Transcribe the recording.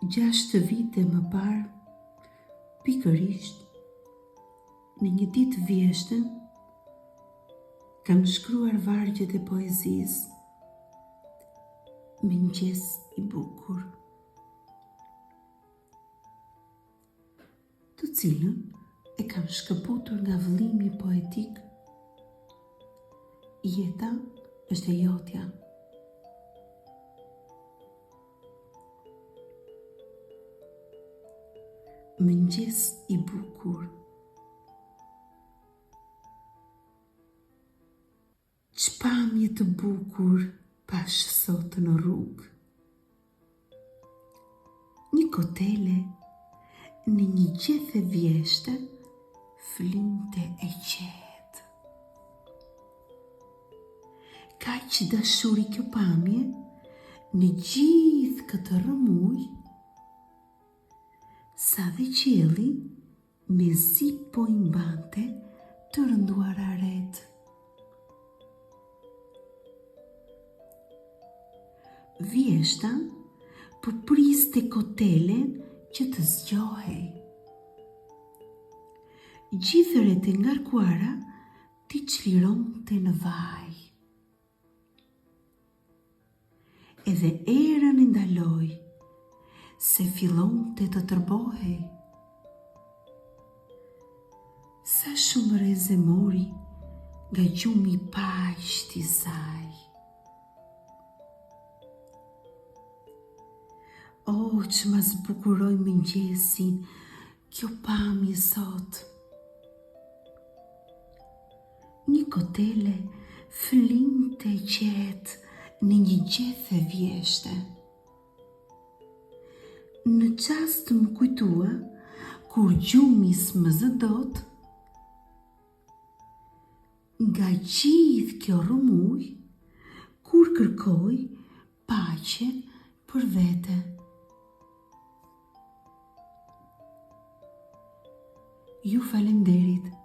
6 vite më parë, pikërisht në një ditë vjeshtën, kam shkruar vargjet e poezisë, Mëngjes i bukur, të cilën e kam shkëputur nga vëllimi poetik. Jeta është e jotja. Mëngjes i bukur. Ç'pamje të bukur pash sot në rrugë. Një kotele në një gjethe vjeshtë flinte e qetë. Kaq dashuri kjo pamje në gjithë këtë rëmuj, sa dhe qielli me zi po i mbante të rënduar aret. Vjeshta po priste kotelen që të zgjohej. Gjithëret e ngarkuara t'i çlironte në vaj. Edhe erën e ndaloj, se fillonte të tërbohej. Sa shumë rreze mori nga gjumi i paqt i saj. O, që ma zbukuroj mëngjesin kjo pamje sot. Një kotele flinte qetë në një gjethe vjeshte. Në qast më kujtua, kur gjumi s'më zë dot, nga gjithë kjo rëmuj, kur kërkoj paqe për vete. Ju falenderit